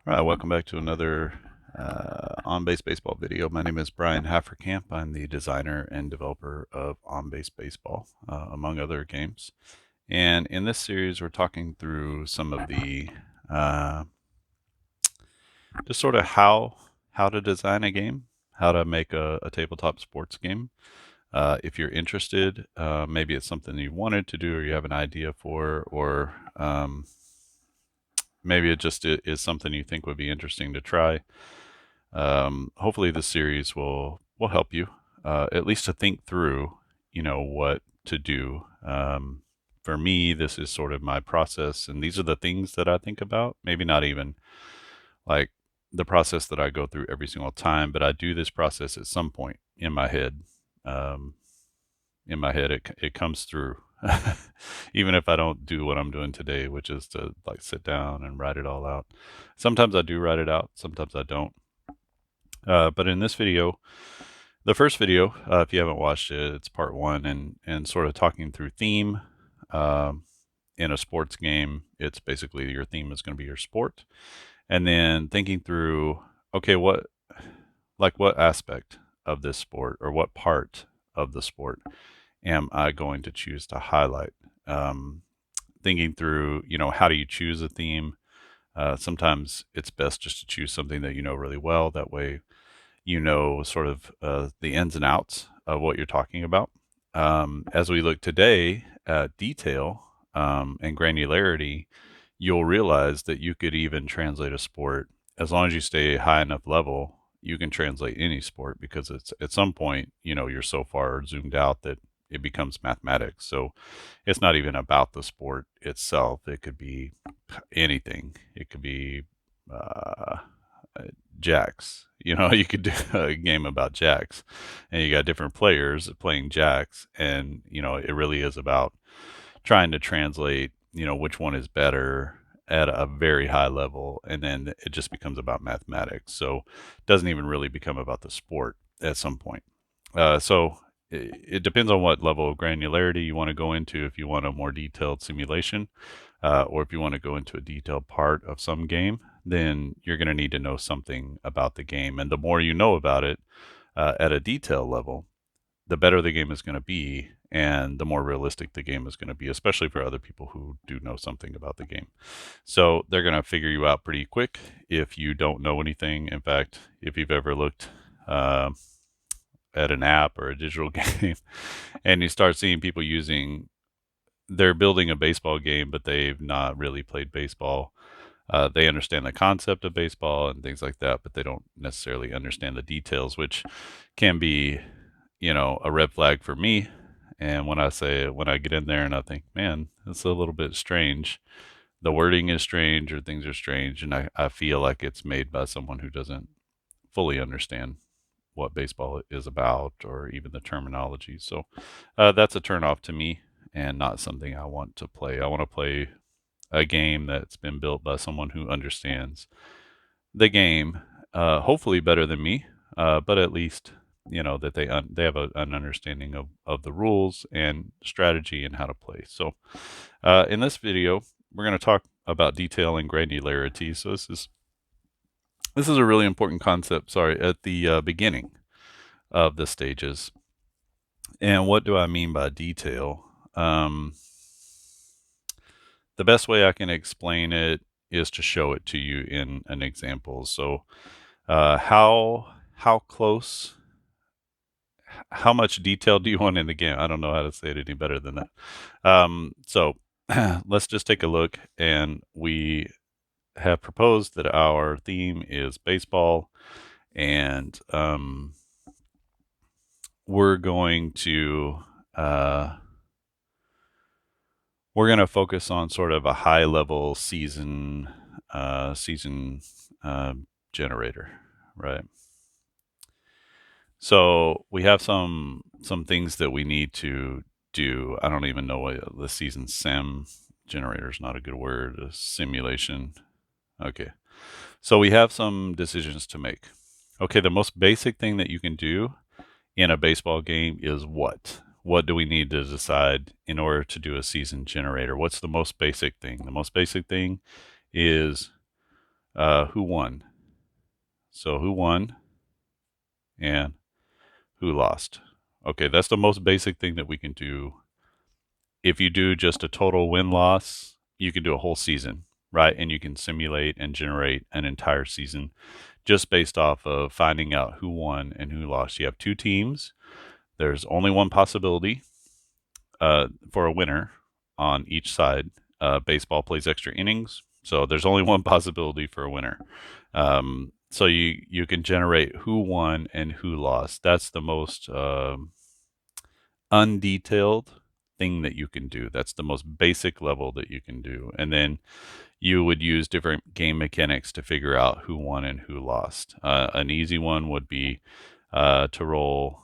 All right, welcome back to another on-base baseball video. My name is Brian Hafferkamp. I'm the designer and developer of on-base baseball, among other games. And in this series, we're talking through some of the uh, just sort of how to design a game, how to make a tabletop sports game. If you're interested, maybe it's something you wanted to do or you have an idea for, or maybe it just is something you think would be interesting to try. Hopefully, this series will help you at least to think through, what to do. For me, this is sort of my process, and these are the things that I think about. Maybe not even like the process that I go through every single time, but I do this process at some point in my head. Um, it comes through. Even if I don't do what I'm doing today, which is to like sit down and write it all out. Sometimes I do write it out, sometimes I don't. But in this video, the first video, if you haven't watched it, it's part one, and sort of talking through theme. Um, in a sports game, it's basically your theme is going to be your sport, and then thinking through, okay, what aspect of this sport or what part of the sport am I going to choose to highlight? Um, Thinking through, how do you choose a theme? Sometimes it's best just to choose something that you know really well. That way, sort of the ins and outs of what you're talking about. As we look today at detail and granularity, you'll realize that you could even translate a sport as long as you stay high enough level. You can translate any sport because it's at some point, you're so far zoomed out that it becomes mathematics. So it's not even about the sport itself. It could be anything. It could be uh, jacks. You could do a game about jacks, and you got different players playing jacks, and it really is about trying to translate, which one is better at a very high level, and then it just becomes about mathematics. So it doesn't even really become about the sport at some point. So it depends on what level of granularity you want to go into. If you want a more detailed simulation, or if you want to go into a detailed part of some game, then you're going to need to know something about the game. And the more you know about it at a detail level, the better the game is going to be, and the more realistic the game is going to be, especially for other people who do know something about the game. So they're going to figure you out pretty quick if you don't know anything. In fact, if you've ever looked uh, at an app or a digital game and you start seeing people they're building a baseball game, but they've not really played baseball. They understand the concept of baseball and things like that, but they don't necessarily understand the details, which can be, a red flag for me. And when I get in there and I think, man, it's a little bit strange. The wording is strange or things are strange. And I feel like it's made by someone who doesn't fully understand what baseball is about or even the terminology. So that's a turnoff to me and not something I want to play. I want to play a game that's been built by someone who understands the game, hopefully better than me, but at least that they have an understanding of the rules and strategy and how to play. So in this video, we're going to talk about detail and granularity. So this is a really important concept. Sorry, at the beginning of the stages. And what do I mean by detail? The best way I can explain it is to show it to you in an example. So, how close, how much detail do you want in the game? I don't know how to say it any better than that. So, let's just take a look, and we have proposed that our theme is baseball, and we're going to uh, focus on sort of a high level season uh, generator, right? So we have some things that we need to do. I don't even know what the season sim generator is, not a good word. A simulation. Okay. So we have some decisions to make. Okay, the most basic thing that you can do in a baseball game is what? What do we need to decide in order to do a season generator? What's the most basic thing? The most basic thing is who won. So who won and who lost. Okay, that's the most basic thing that we can do. If you do just a total win loss, you can do a whole season, right? And you can simulate and generate an entire season just based off of finding out who won and who lost. You have two teams. There's only one possibility for a winner on each side. Baseball plays extra innings, so there's only one possibility for a winner. So you can generate who won and who lost. That's the most undetailed thing that you can do. That's the most basic level that you can do. And then you would use different game mechanics to figure out who won and who lost. An easy one would be to roll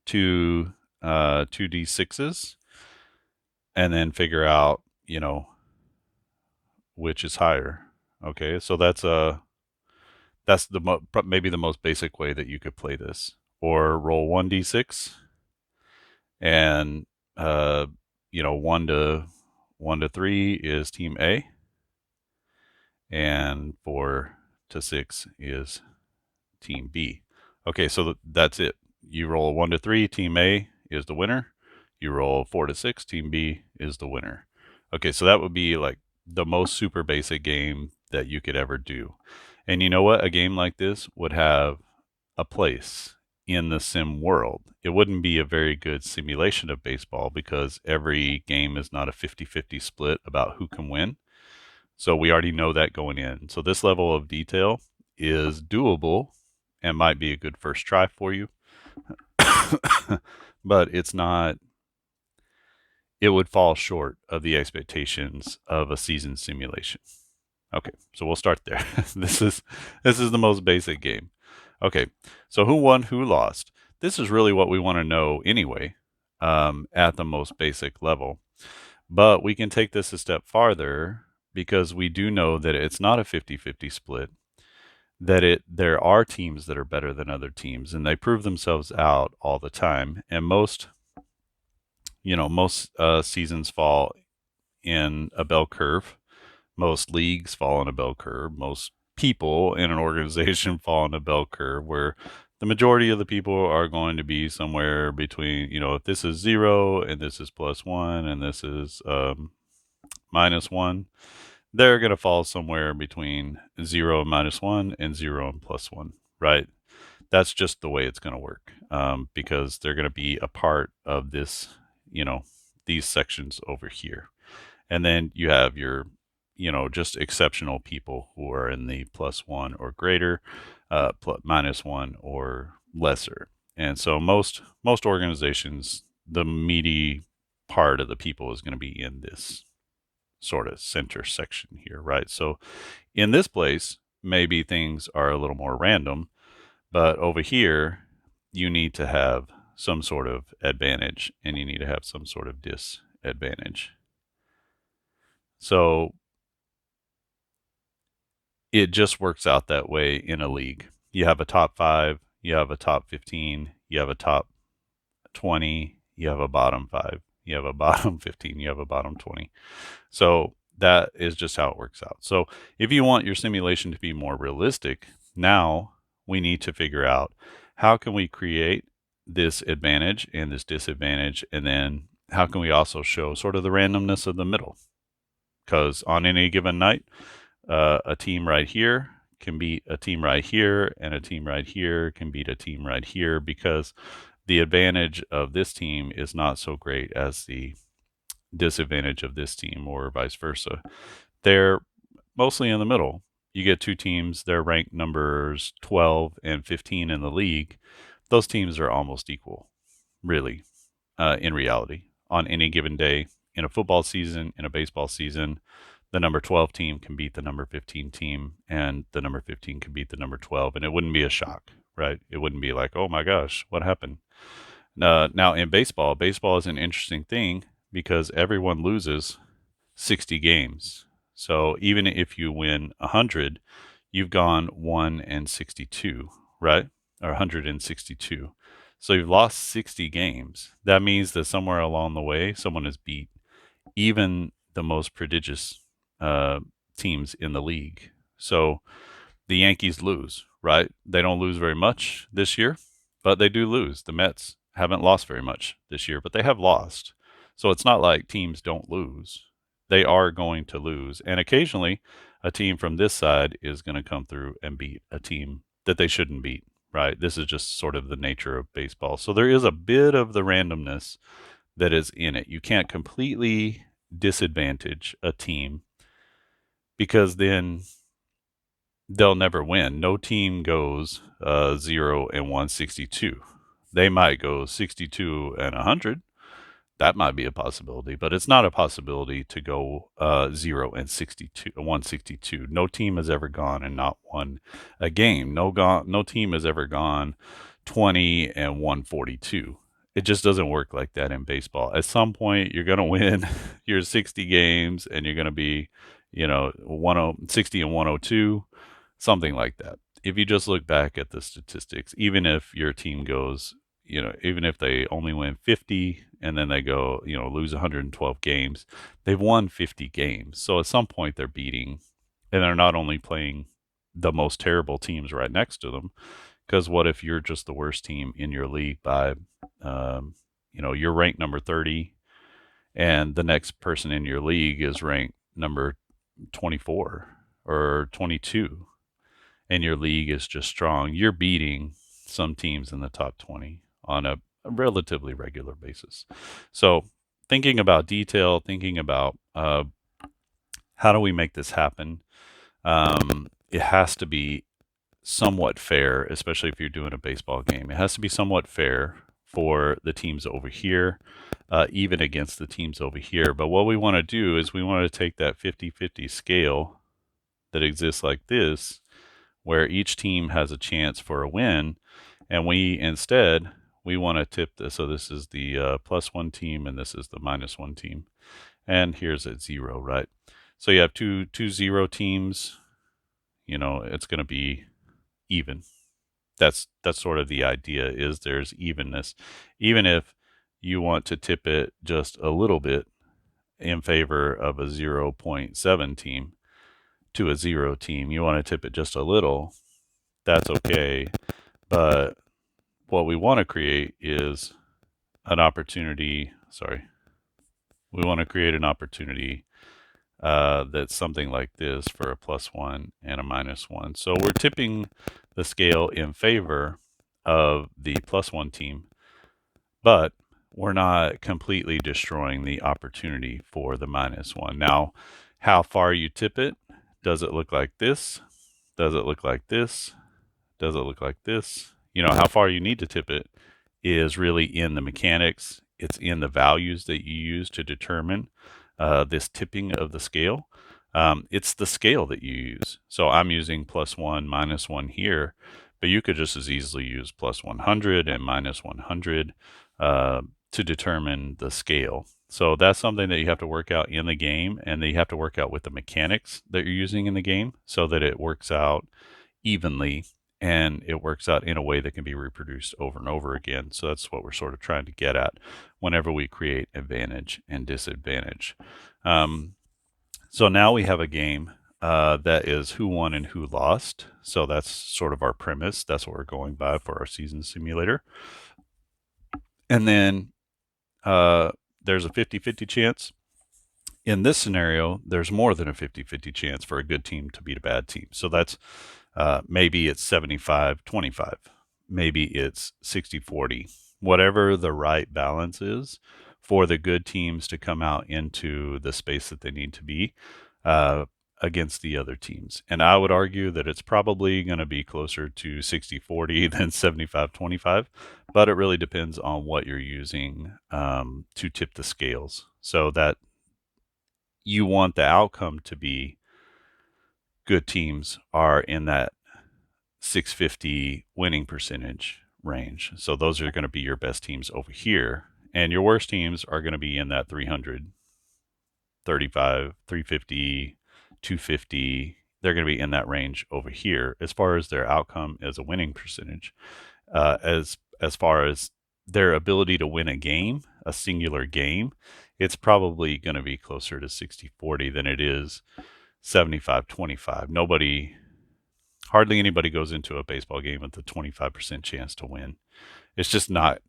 two 2d6s and then figure out, which is higher. Okay, so that's maybe the most basic way that you could play this. Or roll 1d6 and 1 to 3 is team A, and 4 to 6 is team B. Okay, so that's it. You roll 1 to 3, team A is the winner. You roll 4 to 6, team B is the winner. Okay, so that would be like the most super basic game that you could ever do. And you know what? A game like this would have a place in the sim world. It wouldn't be a very good simulation of baseball because every game is not a 50-50 split about who can win. So we already know that going in. So this level of detail is doable and might be a good first try for you. But it's not, it would fall short of the expectations of a season simulation. Okay, so we'll start there. This is the most basic game. Okay, so who won, who lost? This is really what we want to know anyway, at the most basic level. But we can take this a step farther because we do know that it's not a 50-50 split, that there are teams that are better than other teams, and they prove themselves out all the time. And most seasons fall in a bell curve. Most leagues fall in a bell curve. Most people in an organization fall in a bell curve where the majority of the people are going to be somewhere between, if this is 0 and this is +1 and this is -1, they're going to fall somewhere between 0 and -1 and 0 and +1, right? That's just the way it's going to work, because they're going to be a part of this, these sections over here. And then you have your, just exceptional people who are in the +1 or greater, -1 or lesser. And so most organizations, the meaty part of the people is going to be in this sort of center section here, right? So in this place, maybe things are a little more random, but over here, you need to have some sort of advantage and you need to have some sort of disadvantage. So it just works out that way in a league. You have a top 5, you have a top 15, you have a top 20, you have a bottom 5, you have a bottom 15, you have a bottom 20. So that is just how it works out. So if you want your simulation to be more realistic, now we need to figure out how can we create this advantage and this disadvantage, and then how can we also show sort of the randomness of the middle? Because on any given night, a team right here can beat a team right here, and a team right here can beat a team right here, because the advantage of this team is not so great as the disadvantage of this team, or vice versa. They're mostly in the middle. You get two teams, they're ranked numbers 12 and 15 in the league. Those teams are almost equal, really, in reality. On any given day, in a football season, in a baseball season, the number 12 team can beat the number 15 team, and the number 15 can beat the number 12, and it wouldn't be a shock, right? It wouldn't be like, oh my gosh, what happened? Now, in baseball is an interesting thing because everyone loses 60 games. So even if you win 100, you've gone 1-62, right? Or 162. So you've lost 60 games. That means that somewhere along the way, someone has beat even the most prodigious teams in the league. So the Yankees lose, right? They don't lose very much this year, but they do lose. The Mets haven't lost very much this year, but they have lost. So it's not like teams don't lose. They are going to lose. And occasionally, a team from this side is going to come through and beat a team that they shouldn't beat, right? This is just sort of the nature of baseball. So there is a bit of the randomness that is in it. You can't completely disadvantage a team because then they'll never win. No team goes 0-162. They might go 62-100. That might be a possibility, but it's not a possibility to go 0-162. No team has ever gone and not won a game. No team has ever gone 20-142. It just doesn't work like that in baseball. At some point, you're going to win your 60 games, and you're going to be, 60-102, something like that. If you just look back at the statistics, even if your team goes, even if they only win 50 and then they go, lose 112 games, they've won 50 games. So at some point they're beating, and they're not only playing the most terrible teams right next to them, because what if you're just the worst team in your league by, you're ranked number 30, and the next person in your league is ranked number 24 or 22, and your league is just strong. You're beating some teams in the top 20 on a relatively regular basis. So thinking about detail, thinking about how do we make this happen, it has to be somewhat fair, especially if you're doing a baseball game. It has to be somewhat fair for the teams over here, even against the teams over here. But what we want to do is we want to take that 50-50 scale that exists like this, where each team has a chance for a win, and we want to tip this. So this is the +1 team, and this is the -1 team, and here's at 0, right? So you have two 0 teams. It's going to be even. That's sort of the idea, is there's evenness, even if you want to tip it just a little bit in favor of a 0.7 team to a 0 team. You want to tip it just a little. That's okay. But what we want to create is an opportunity. Sorry. We want to create an opportunity that's something like this for a +1 and a -1. So we're tipping the scale in favor of the +1 team, but we're not completely destroying the opportunity for the -1. Now, how far you tip it, does it look like this? Does it look like this? Does it look like this? How far you need to tip it is really in the mechanics. It's in the values that you use to determine this tipping of the scale. It's the scale that you use. So I'm using +1, -1 here, but you could just as easily use +100 and -100 to determine the scale. So that's something that you have to work out in the game, and that you have to work out with the mechanics that you're using in the game so that it works out evenly, and it works out in a way that can be reproduced over and over again. So that's what we're sort of trying to get at whenever we create advantage and disadvantage. So now we have a game that is who won and who lost. So that's sort of our premise. That's what we're going by for our season simulator. And then there's a 50-50 chance. In this scenario, there's more than a 50-50 chance for a good team to beat a bad team. So that's maybe it's 75-25. Maybe it's 60-40. Whatever the right balance is for the good teams to come out into the space that they need to be against the other teams. And I would argue that it's probably going to be closer to 60-40 than 75-25, but it really depends on what you're using to tip the scales, so that you want the outcome to be good teams are in that 650 winning percentage range. So those are going to be your best teams over here. And your worst teams are going to be in that 300, 35, 350, 250. They're going to be in that range over here as far as their outcome as a winning percentage. As far as their ability to win a game, a singular game, it's probably going to be closer to 60-40 than it is 75-25. Hardly anybody goes into a baseball game with a 25% chance to win. It's just not.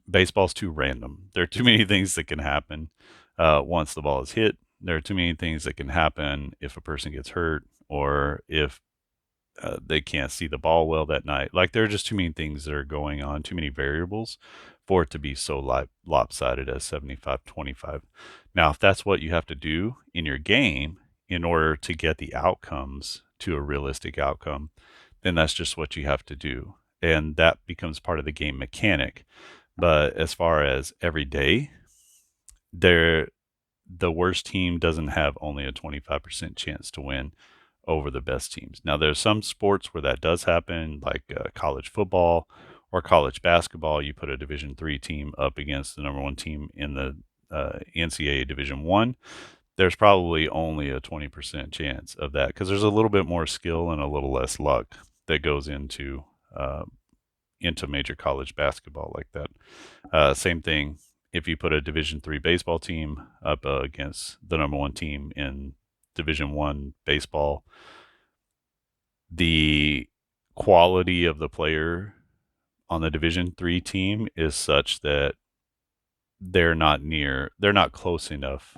Baseball's too random. There are too many things that can happen once the ball is hit. There are too many things that can happen if a person gets hurt or if they can't see the ball well that night. Like there are just too many things that are going on, too many variables for it to be so lopsided as 75-25. Now, if that's what you have to do in your game in order to get the outcomes to a realistic outcome, then that's just what you have to do. And that becomes part of the game mechanic. But as far as every day, there the worst team doesn't have only a 25% chance to win over the best teams. Now, there's some sports where that does happen, like college football or college basketball. You put a Division III team up against the number one team in the NCAA Division One. There's probably only a 20% chance of that because there's a little bit more skill and a little less luck that goes into major college basketball like that. Same thing if you put a Division III baseball team up against the number one team in Division One baseball, the quality of the player on the Division III team is such that they're not close enough.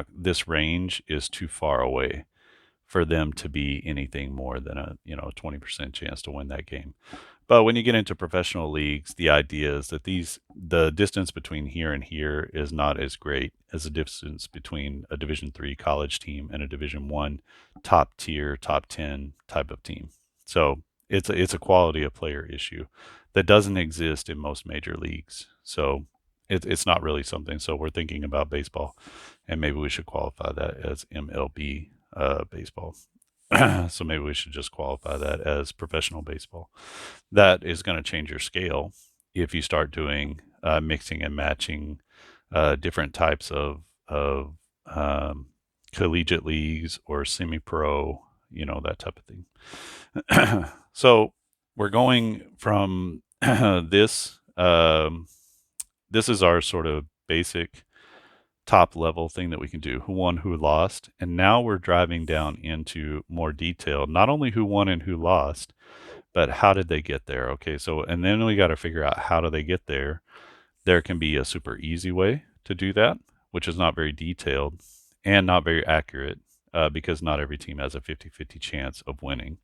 This range is too far away for them to be anything more than a 20% chance to win that game. But when you get into professional leagues, the idea is that the distance between here and here is not as great as the distance between a Division III college team and a Division One top tier, top 10 type of team. So it's a quality of player issue that doesn't exist in most major leagues. So it's not really something. So we're thinking about baseball, and maybe we should qualify that as MLB baseball. So maybe we should just qualify that as professional baseball. That is going to change your scale if you start doing mixing and matching different types of collegiate leagues or semi-pro, that type of thing. So we're going from this. This is our sort of basic top level thing that we can do, who won, who lost. And now we're driving down into more detail, not only who won and who lost, but how did they get there? Okay, so, and then we got to figure out how do they get there. There can be a super easy way to do that, which is not very detailed and not very accurate because not every team has a 50-50 chance of winning.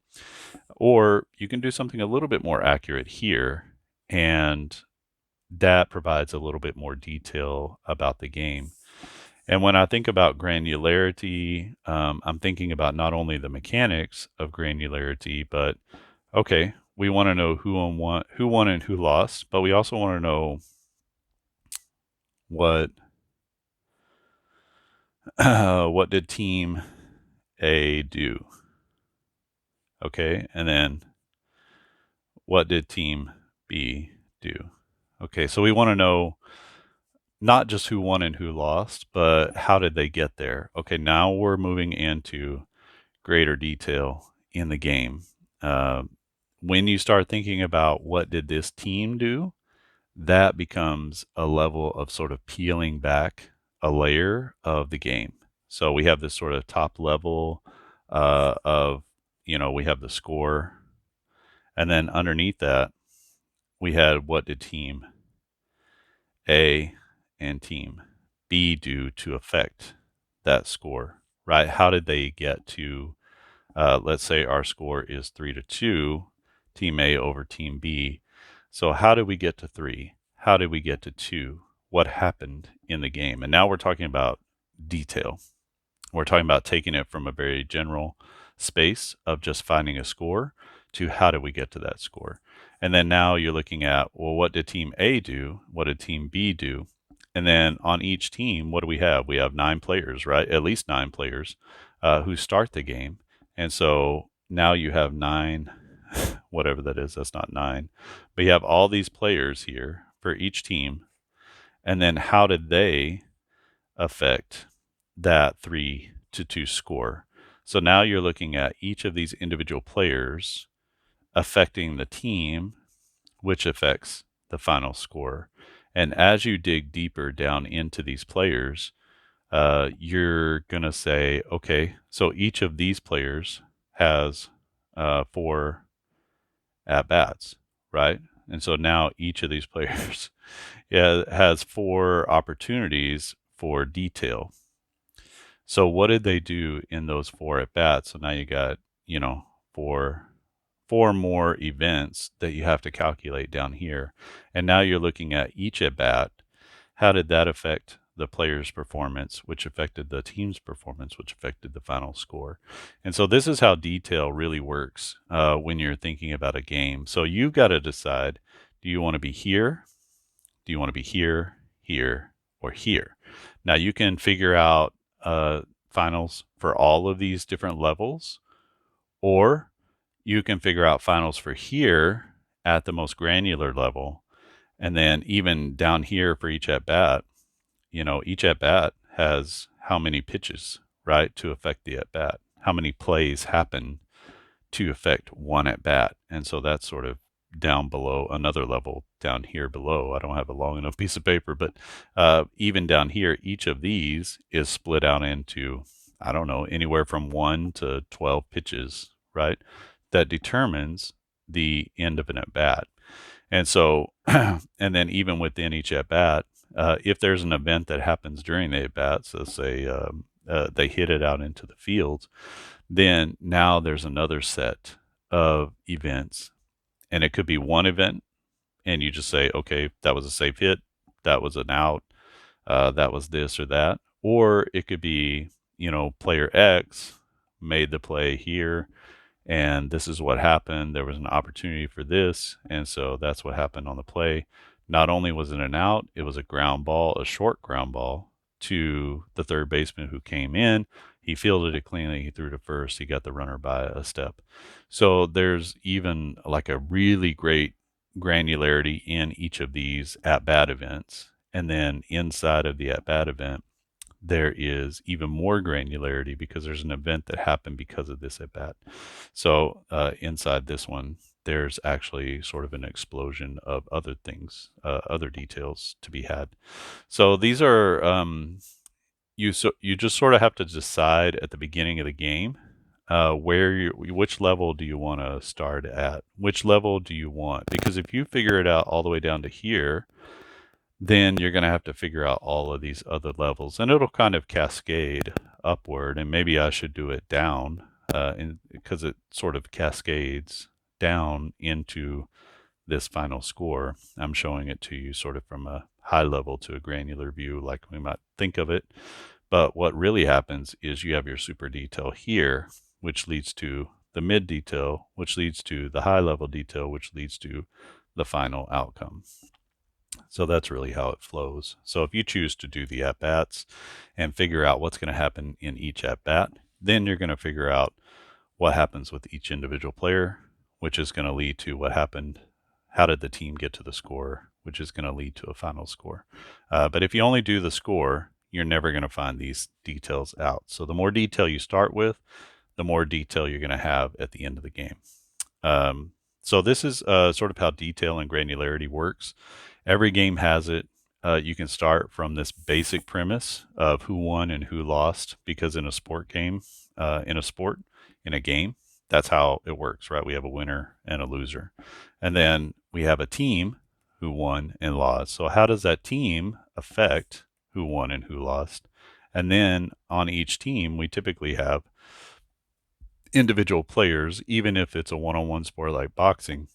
Or you can do something a little bit more accurate here, and that provides a little bit more detail about the game. And when I think about granularity, I'm thinking about not only the mechanics of granularity, but okay, we want to know who won and who lost, but we also want to know what what did team A do? Okay, and then what did team B do? Okay, so we want to know not just who won and who lost, but how did they get there? Okay, now we're moving into greater detail in the game. When you start thinking about what did this team do, that becomes a level of sort of peeling back a layer of the game. So we have this sort of top level of, we have the score. And then underneath that, we had what did team A and team B do to affect that score, right? How did they get to, let's say our score is 3-2, team A over team B. So how did we get to 3? How did we get to 2? What happened in the game? And now we're talking about detail. We're talking about taking it from a very general space of just finding a score to how did we get to that score? And then now you're looking at, well, what did team A do? What did team B do? And then on each team, what do we have? We have 9 players, right? At least 9 players who start the game. And so now you have 9, whatever that is, that's not 9. But you have all these players here for each team. And then how did they affect that 3-2 score? So now you're looking at each of these individual players affecting the team, which affects the final score. And as you dig deeper down into these players, you're going to say, okay, so each of these players has 4 at bats, right? And so now each of these players yeah, has 4 opportunities for detail. So what did they do in those 4 at bats? So now you got, you know, 4 more events that you have to calculate down here. And now you're looking at each at bat. How did that affect the player's performance, which affected the team's performance, which affected the final score? And so this is how detail really works when you're thinking about a game. So you've got to decide, do you want to be here? Do you want to be here, here, or here? Now you can figure out finals for all of these different levels, or you can figure out finals for here at the most granular level. And then even down here for each at bat, you know, each at bat has how many pitches, right, to affect the at bat, how many plays happen to affect one at bat. And so that's sort of down below, another level down here below. I don't have a long enough piece of paper, but even down here, each of these is split out into, I don't know, anywhere from 1 to 12 pitches, right? That determines the end of an at bat. And so, and then even within each at bat, if there's an event that happens during the at bat, so say they hit it out into the field, then now there's another set of events. And it could be one event, and you just say, okay, that was a safe hit, that was an out, that was this or that. Or it could be, you know, player X made the play here, and this is what happened. There was an opportunity for this, and so that's what happened on the play. Not only was it an out, it was a ground ball, a short ground ball to the third baseman who came in. He fielded it cleanly. He threw to first. He got the runner by a step. So there's even like a really great granularity in each of these at-bat events. And then inside of the at-bat event, there is even more granularity because there's an event that happened because of this at bat. So inside this one, there's actually sort of an explosion of other things, other details to be had. So these are you just sort of have to decide at the beginning of the game which level do you want to start at? Which level do you want? Because if you figure it out all the way down to here, then you're going to have to figure out all of these other levels, and it'll kind of cascade upward. And maybe I should do it down, because it sort of cascades down into this final score. I'm showing it to you sort of from a high level to a granular view, like we might think of it. But what really happens is you have your super detail here, which leads to the mid detail, which leads to the high level detail, which leads to the final outcome. So that's really how it flows. So if you choose to do the at-bats and figure out what's going to happen in each at-bat, then you're going to figure out what happens with each individual player, which is going to lead to what happened. How did the team get to the score, which is going to lead to a final score. But if you only do the score, you're never going to find these details out. So the more detail you start with, the more detail you're going to have at the end of the game. So this is sort of how detail and granularity works. Every game has it. You can start from this basic premise of who won and who lost, because in a sport game, in a game, that's how it works, right? We have a winner and a loser. And then we have a team who won and lost. So how does that team affect who won and who lost? And then on each team, we typically have individual players, even if it's a one-on-one sport like boxing.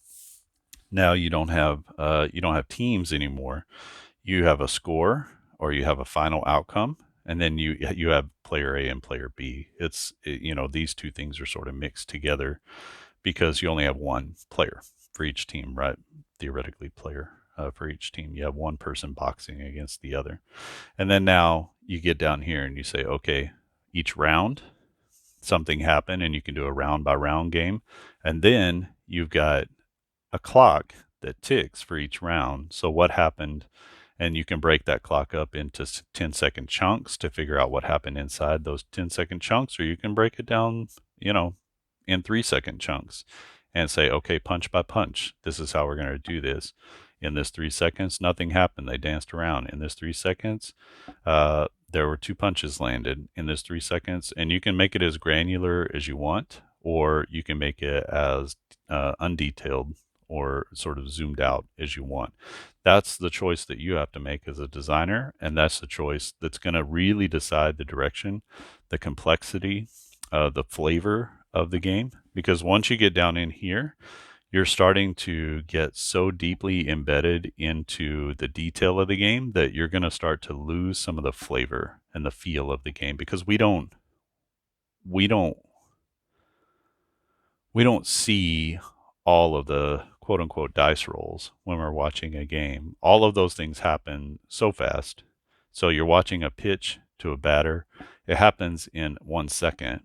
Now you don't have teams anymore. You have a score, or you have a final outcome, and then you have player A and player B. These two things are sort of mixed together because you only have one player for each team, right? Theoretically, player for each team. You have one person boxing against the other. And then now you get down here and you say, okay, each round something happened, and you can do a round by round game. And then you've got a clock that ticks for each round. So what happened, and you can break that clock up into 10-second chunks to figure out what happened inside those 10-second chunks, or you can break it down, in 3-second chunks and say, okay, punch by punch, this is how we're going to do this. In this 3 seconds, nothing happened. They danced around. In this 3 seconds, there were two punches landed in this 3 seconds. And you can make it as granular as you want, or you can make it as undetailed or sort of zoomed out as you want. That's the choice that you have to make as a designer. And that's the choice that's going to really decide the direction, the complexity, the flavor of the game. Because once you get down in here, you're starting to get so deeply embedded into the detail of the game that you're going to start to lose some of the flavor and the feel of the game, because we don't we don't see all of the quote unquote dice rolls when we're watching a game. All of those things happen so fast. So you're watching a pitch to a batter. It happens in 1 second,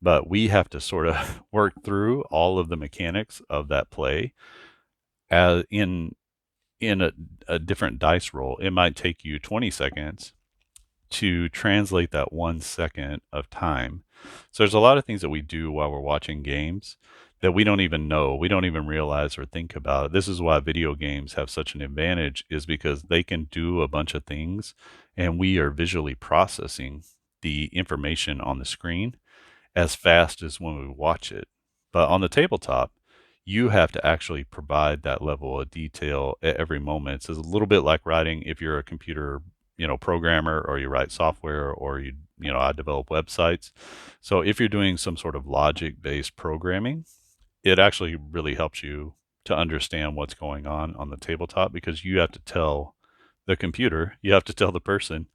but we have to sort of work through all of the mechanics of that play as in a different dice roll. It might take you 20 seconds to translate that 1 second of time. So there's a lot of things that we do while we're watching games that we don't even know, we don't even realize or think about. This is why video games have such an advantage, is because they can do a bunch of things and we are visually processing the information on the screen as fast as when we watch it. But on the tabletop, you have to actually provide that level of detail at every moment. It's a little bit like writing, if you're a computer, programmer, or you write software, or I develop websites. So if you're doing some sort of logic-based programming, it actually really helps you to understand what's going on the tabletop, because you have to tell the computer, you have to tell the person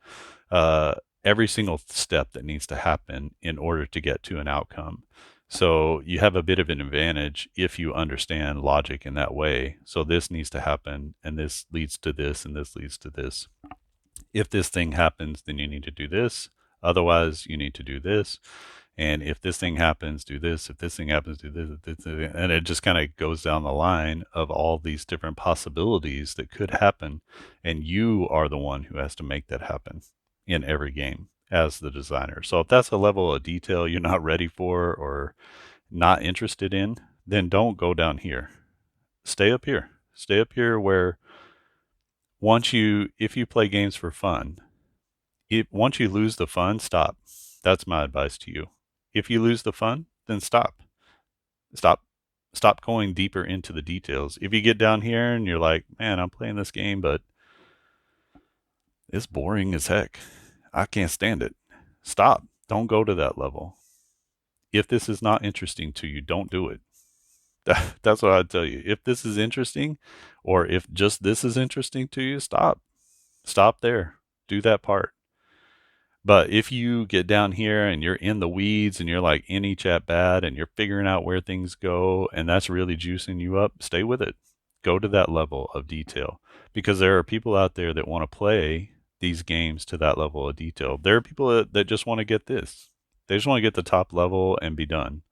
uh, every single step that needs to happen in order to get to an outcome. So you have a bit of an advantage if you understand logic in that way. So this needs to happen, and this leads to this, and this leads to this. If this thing happens, then you need to do this. Otherwise, you need to do this. And if this thing happens, do this. If this thing happens, do this. And it just kind of goes down the line of all these different possibilities that could happen. And you are the one who has to make that happen in every game as the designer. So if that's a level of detail you're not ready for or not interested in, then don't go down here. Stay up here. Stay up here where if you play games for fun, once you lose the fun, stop. That's my advice to you. If you lose the fun, then stop. Stop. Stop going deeper into the details. If you get down here and you're like, man, I'm playing this game, but it's boring as heck. I can't stand it. Stop. Don't go to that level. If this is not interesting to you, don't do it. That's what I'd tell you. If this is interesting, or if just this is interesting to you, stop. Stop there. Do that part. But if you get down here and you're in the weeds and you're like in each at bat and you're figuring out where things go and that's really juicing you up, stay with it. Go to that level of detail, because there are people out there that want to play these games to that level of detail. There are people that just want to get this. They just want to get the top level and be done.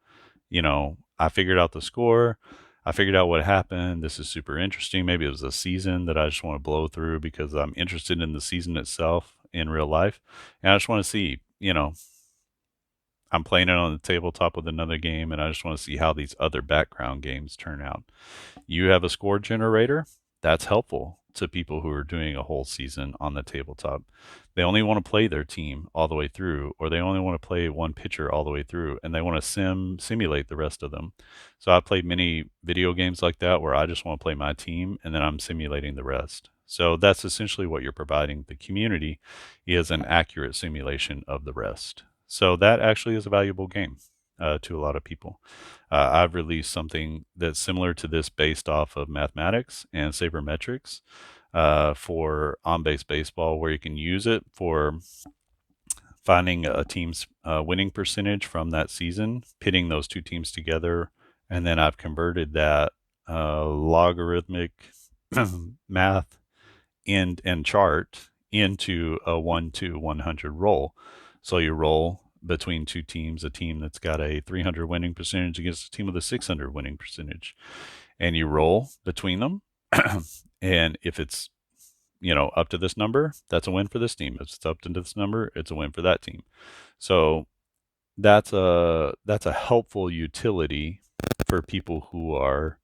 I figured out the score. I figured out what happened. This is super interesting. Maybe it was a season that I just want to blow through because I'm interested in the season itself in real life. And I just want to see, I'm playing it on the tabletop with another game, and I just want to see how these other background games turn out. You have a score generator, that's helpful to people who are doing a whole season on the tabletop. They only want to play their team all the way through, or they only want to play one pitcher all the way through, and they want to simulate the rest of them. So I played many video games like that where I just want to play my team and then I'm simulating the rest. So that's essentially what you're providing the community, is an accurate simulation of the rest. So that actually is a valuable game to a lot of people. I've released something that's similar to this based off of mathematics and sabermetrics for on-base baseball, where you can use it for finding a team's winning percentage from that season, pitting those two teams together, and then I've converted that logarithmic math and chart into a 1-to-100 roll. So you roll between two teams, a team that's got a 300 winning percentage against a team with a 600 winning percentage, and you roll between them. And if it's up to this number, that's a win for this team. If it's up to this number, it's a win for that team. So that's a helpful utility for people who are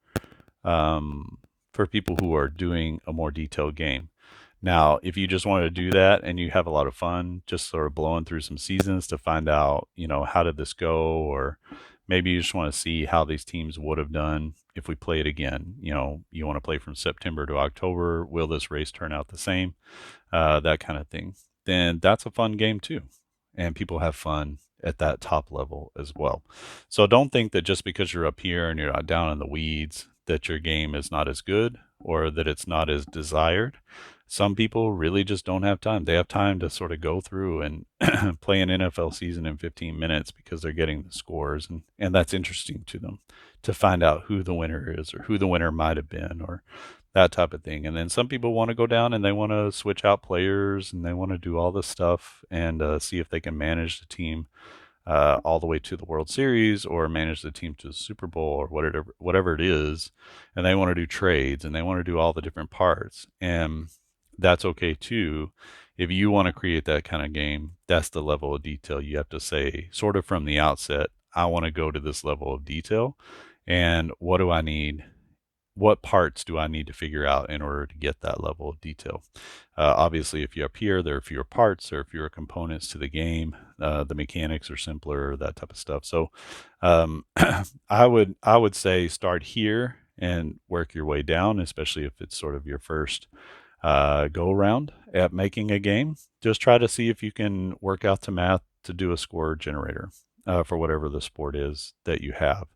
for people who are doing a more detailed game. Now, if you just want to do that and you have a lot of fun, just sort of blowing through some seasons to find out, how did this go? Or maybe you just want to see how these teams would have done if we played again. You want to play from September to October. Will this race turn out the same? That kind of thing. Then that's a fun game too. And people have fun at that top level as well. So don't think that just because you're up here and you're not down in the weeds, that your game is not as good or that it's not as desired. Some people really just don't have time. They have time to sort of go through and play an NFL season in 15 minutes because they're getting the scores, and that's interesting to them to find out who the winner is or who the winner might have been or that type of thing. And then some people want to go down and they want to switch out players and they want to do all this stuff and see if they can manage the team all the way to the World Series or manage the team to the Super Bowl or whatever it is. And they want to do trades and they want to do all the different parts. And that's okay too. If you want to create that kind of game, that's the level of detail you have to say, sort of from the outset, I want to go to this level of detail. And what do I need? What parts do I need to figure out in order to get that level of detail? Obviously, if you're up here, there are fewer parts, there are fewer components to the game. The mechanics are simpler, that type of stuff. So I would say start here and work your way down, especially if it's sort of your first go around at making a game. Just try to see if you can work out the math to do a score generator for whatever the sport is that you have.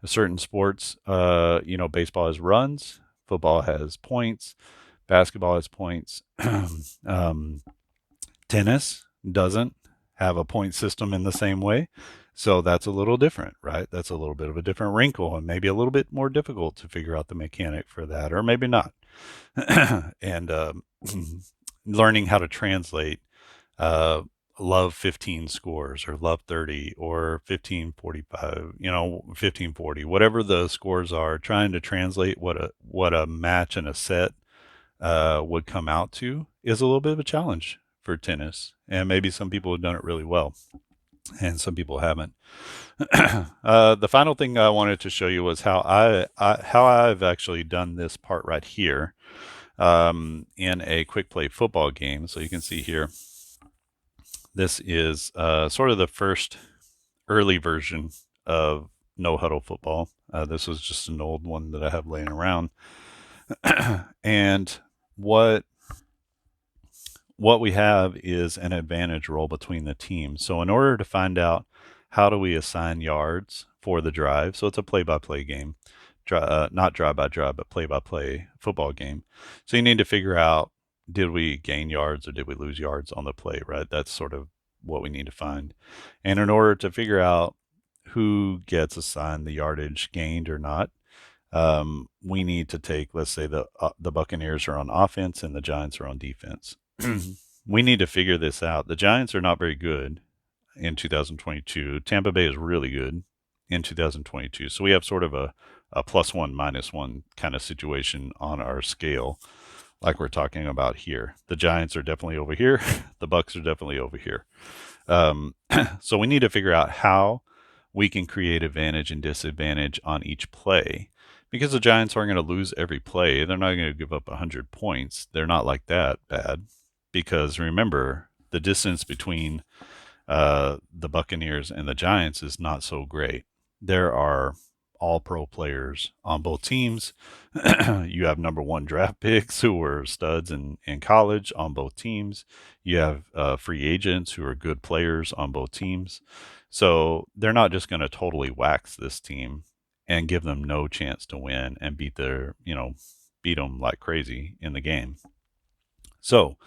Certain sports, baseball has runs, football has points, basketball has points. um, Tennis doesn't have a point system in the same way. So that's a little different, right? That's a little bit of a different wrinkle and maybe a little bit more difficult to figure out the mechanic for that, or maybe not. And learning how to translate uh, love 15 scores or love 30 or 1545, 1540, whatever the scores are, trying to translate what a match and a set would come out to is a little bit of a challenge for tennis. And maybe some people have done it really well and some people haven't. The final thing I wanted to show you was how I've actually done this part right here in a quick play football game. So you can see here, this is sort of the first early version of no huddle football. This was just an old one that I have laying around. And what we have is an advantage roll between the teams. So in order to find out how do we assign yards for the drive, so it's a play-by-play game, not drive-by-drive, but play-by-play football game. So you need to figure out, did we gain yards or did we lose yards on the play, right? That's sort of what we need to find. And in order to figure out who gets assigned the yardage gained or not, we need to take, let's say the Buccaneers are on offense and the Giants are on defense. We need to figure this out. The Giants are not very good in 2022. Tampa Bay is really good in 2022. So we have sort of a +1, -1 kind of situation on our scale, like we're talking about here. The Giants are definitely over here. The Bucs are definitely over here. So we need to figure out how we can create advantage and disadvantage on each play, because the Giants aren't going to lose every play. They're not going to give up 100 points. They're not like that bad, because remember, the distance between the Buccaneers and the Giants is not so great. There are all pro players on both teams. You have number one draft picks who were studs in college on both teams. You have free agents who are good players on both teams. So they're not just going to totally wax this team and give them no chance to win and beat them like crazy in the game. So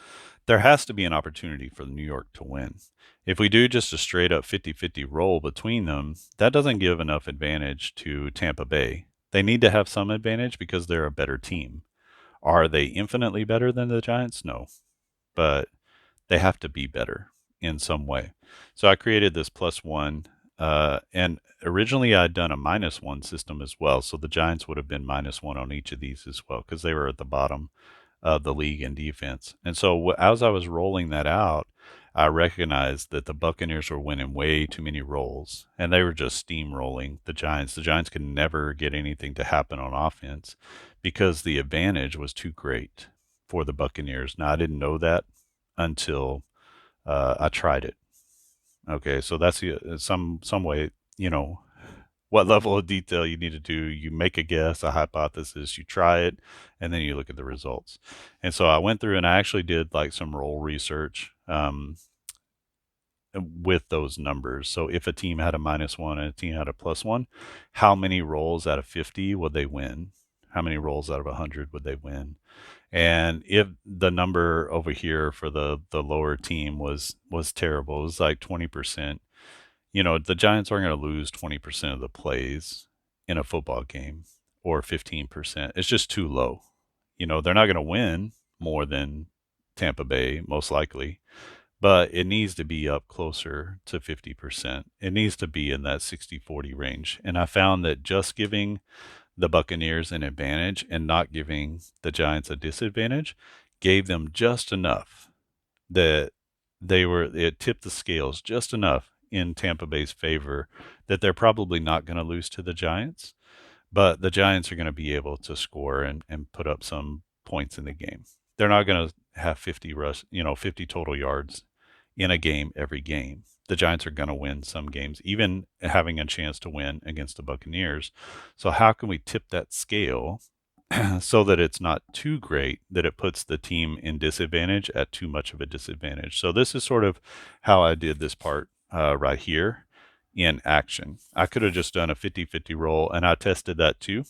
there has to be an opportunity for New York to win. If we do just a straight up 50-50 roll between them, that doesn't give enough advantage to Tampa Bay. They need to have some advantage because they're a better team. Are they infinitely better than the Giants? No, but they have to be better in some way. So I created this +1, and originally I'd done a -1 system as well. So the Giants would have been -1 on each of these as well, because they were at the bottom of the league in defense. And so as I was rolling that out, I recognized that the Buccaneers were winning way too many rolls, and they were just steamrolling the Giants. The Giants could never get anything to happen on offense because the advantage was too great for the Buccaneers. Now, I didn't know that until I tried it. Okay, so that's some way, what level of detail you need to do. You make a guess, a hypothesis, you try it, and then you look at the results. And so I went through and I actually did like some role research with those numbers. So if a team had a -1 and a team had a +1, how many rolls out of 50 would they win? How many rolls out of 100 would they win? And if the number over here for the lower team was terrible, it was like 20%. The Giants aren't going to lose 20% of the plays in a football game or 15%. It's just too low. They're not going to win more than Tampa Bay, most likely, but it needs to be up closer to 50%. It needs to be in that 60-40 range. And I found that just giving the Buccaneers an advantage and not giving the Giants a disadvantage gave them just enough that it tipped the scales just enough in Tampa Bay's favor that they're probably not going to lose to the Giants, but the Giants are going to be able to score and put up some points in the game. They're not going to have 50 total yards in a game every game. The Giants are going to win some games, even having a chance to win against the Buccaneers. So how can we tip that scale so that it's not too great that it puts the team in disadvantage at too much of a disadvantage? So this is sort of how I did this part right here in action. I could have just done a 50-50 roll, and I tested that too.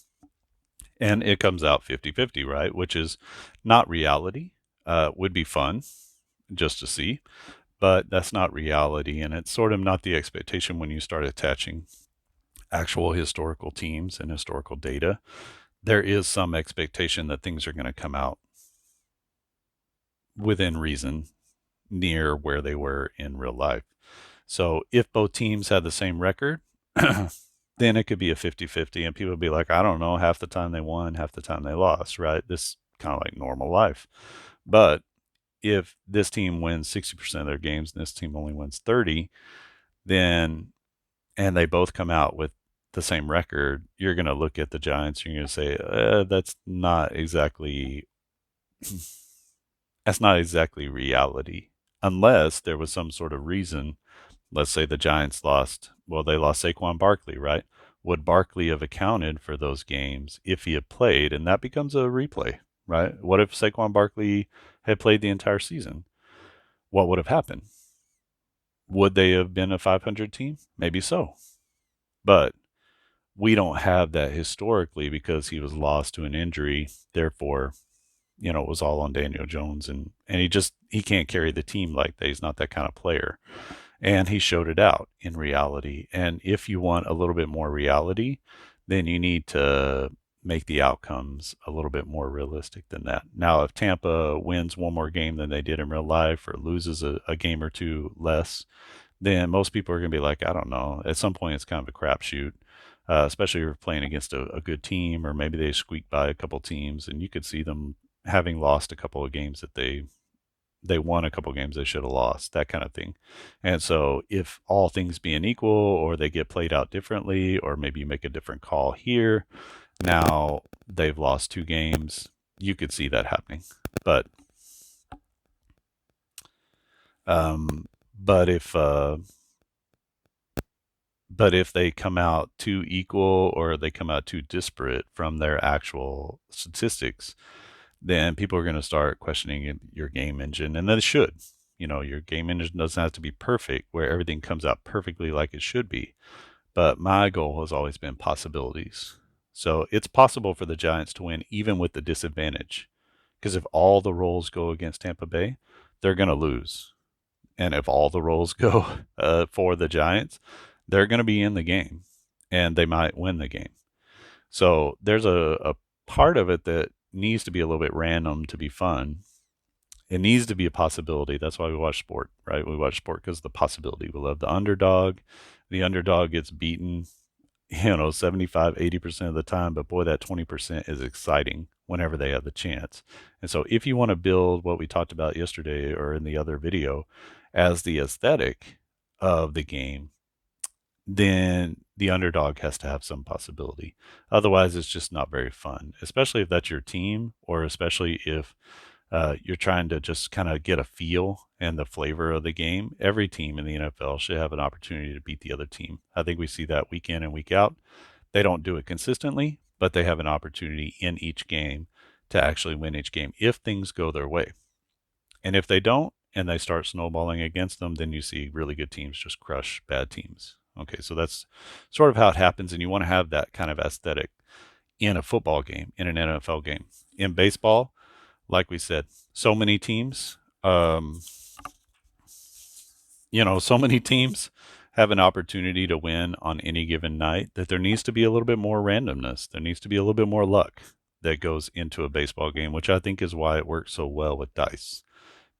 And it comes out 50-50, right? Which is not reality. Would be fun just to see, but that's not reality. And it's sort of not the expectation when you start attaching actual historical teams and historical data. There is some expectation that things are going to come out within reason near where they were in real life. So if both teams had the same record, then it could be a 50-50 and people would be like, I don't know, half the time they won, half the time they lost, right? This is kind of like normal life. But if this team wins 60% of their games and this team only wins 30, then, and they both come out with the same record, you're going to look at the Giants, you're going to say, that's not exactly reality, unless there was some sort of reason. Let's say the Giants they lost Saquon Barkley, right? Would Barkley have accounted for those games if he had played? And that becomes a replay, right? What if Saquon Barkley had played the entire season? What would have happened? Would they have been a 500 team? Maybe so. But we don't have that historically because he was lost to an injury. Therefore, it was all on Daniel Jones, and he can't carry the team like that. He's not that kind of player. And he showed it out in reality. And if you want a little bit more reality, then you need to make the outcomes a little bit more realistic than that. Now, if Tampa wins one more game than they did in real life or loses a game or two less, then most people are going to be like, I don't know. At some point, it's kind of a crapshoot, especially if you're playing against a good team, or maybe they squeak by a couple teams, and you could see them having lost a couple of games that they won a couple games they should have lost, that kind of thing. And so if all things being equal, or they get played out differently, or maybe you make a different call here, now they've lost 2 games, you could see that happening. But um, but if but if they come out too equal or they come out too disparate from their actual statistics, then people are going to start questioning your game engine, and they should. Your game engine doesn't have to be perfect, where everything comes out perfectly like it should be. But my goal has always been possibilities. So it's possible for the Giants to win even with the disadvantage. Because if all the rolls go against Tampa Bay, they're going to lose. And if all the rolls go for the Giants, they're going to be in the game and they might win the game. So there's a part of it that needs to be a little bit random to be fun. It needs to be a possibility. That's why we watch sport, right? We watch sport because of the possibility. We love the underdog. The underdog gets beaten, 75, 80% of the time, but boy, that 20% is exciting whenever they have the chance. And so if you want to build what we talked about yesterday or in the other video, as the aesthetic of the game, then the underdog has to have some possibility. Otherwise, it's just not very fun, especially if that's your team, or especially if you're trying to just kind of get a feel and the flavor of the game. Every team in the NFL should have an opportunity to beat the other team. I think we see that week in and week out. They don't do it consistently, but they have an opportunity in each game to actually win each game if things go their way. And if they don't and they start snowballing against them, then you see really good teams just crush bad teams. Okay, so that's sort of how it happens. And you want to have that kind of aesthetic in a football game, in an NFL game. In baseball, like we said, so many teams, so many teams have an opportunity to win on any given night that there needs to be a little bit more randomness. There needs to be a little bit more luck that goes into a baseball game, which I think is why it works so well with dice,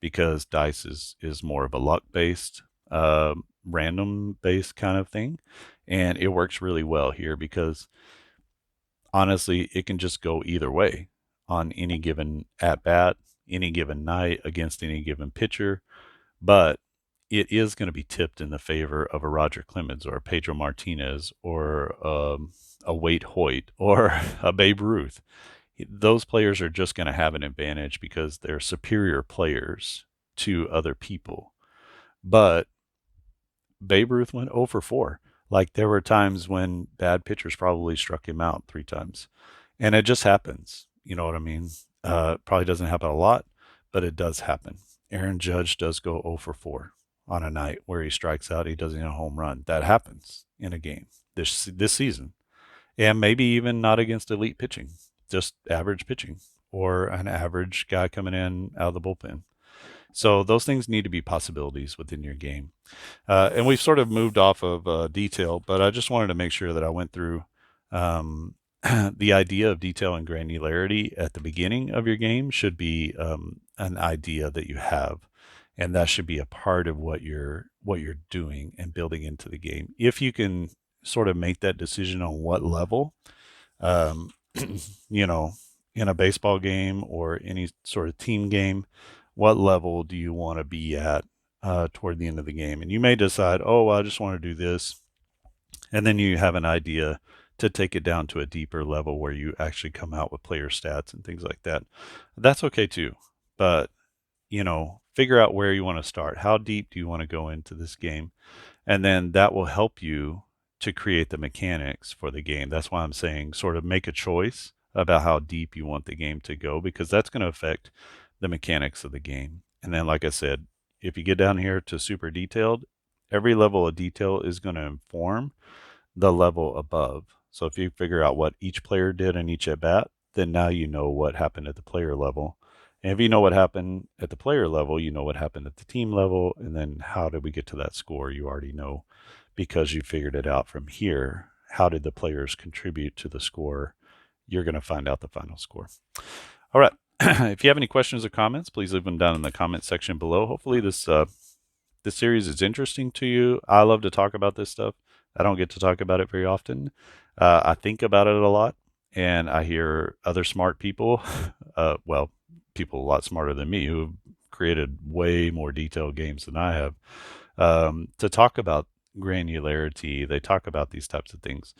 because dice is more of a luck based, random based kind of thing, and it works really well here because honestly, it can just go either way on any given at bat, any given night against any given pitcher, but it is going to be tipped in the favor of a Roger Clemens or a Pedro Martinez or a Wade Hoyt or a Babe Ruth. Those players are just going to have an advantage because they're superior players to other people. But Babe Ruth went 0 for 4. Like there were times when bad pitchers probably struck him out 3 times. And it just happens. You know what I mean? Probably doesn't happen a lot, but it does happen. Aaron Judge does go 0 for 4 on a night where he strikes out. He doesn't hit a home run. That happens in a game this season. And maybe even not against elite pitching, just average pitching or an average guy coming in out of the bullpen. So those things need to be possibilities within your game. And we've sort of moved off of detail, but I just wanted to make sure that I went through um, the idea of detail and granularity at the beginning of your game should be an idea that you have, and that should be a part of what you're doing and building into the game. If you can sort of make that decision on what level, um, you know, in a baseball game or any sort of team game, what level do you want to be at toward the end of the game? And you may decide, oh, I just want to do this. And then you have an idea to take it down to a deeper level where you actually come out with player stats and things like that. That's okay too. But, figure out where you want to start. How deep do you want to go into this game? And then that will help you to create the mechanics for the game. That's why I'm saying sort of make a choice about how deep you want the game to go, because that's going to affect the mechanics of the game. And then, like I said, if you get down here to super detailed, every level of detail is going to inform the level above. So if you figure out what each player did in each at bat, then now you know what happened at the player level. And if you know what happened at the player level, you know what happened at the team level. And then how did we get to that score? You already know because you figured it out from here. How did the players contribute to the score? You're going to find out the final score. All right. If you have any questions or comments, please leave them down in the comment section below. Hopefully this series is interesting to you. I love to talk about this stuff. I don't get to talk about it very often. I think about it a lot, and I hear other smart people, people a lot smarter than me who have created way more detailed games than I have, to talk about granularity. They talk about these types of things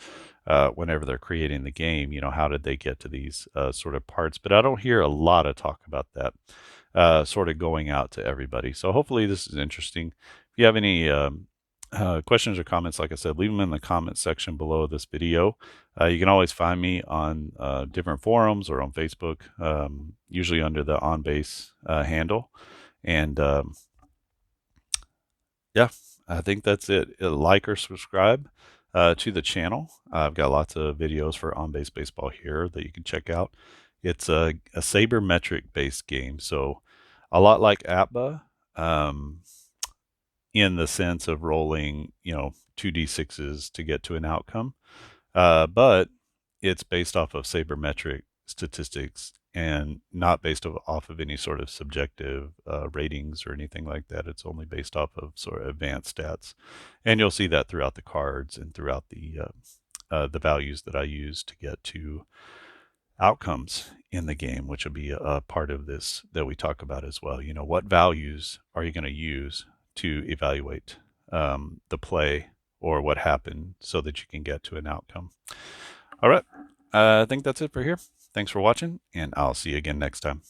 whenever they're creating the game. How did they get to these sort of parts? But I don't hear a lot of talk about that sort of going out to everybody. So hopefully this is interesting. If you have any questions or comments, like I said, leave them in the comment section below this video. You can always find me on different forums or on Facebook, usually under the OnBase handle. And yeah, I think that's it. Like or subscribe to the channel. I've got lots of videos for OnBase Baseball here that you can check out. It's a sabermetric based game, so a lot like APBA, in the sense of rolling, 2d6s to get to an outcome. But it's based off of sabermetric statistics and not based off of any sort of subjective ratings or anything like that. It's only based off of sort of advanced stats. And you'll see that throughout the cards and throughout the values that I use to get to outcomes in the game, which will be a part of this that we talk about as well. What values are you going to use to evaluate the play or what happened so that you can get to an outcome. All right. I think that's it for here. Thanks for watching, and I'll see you again next time.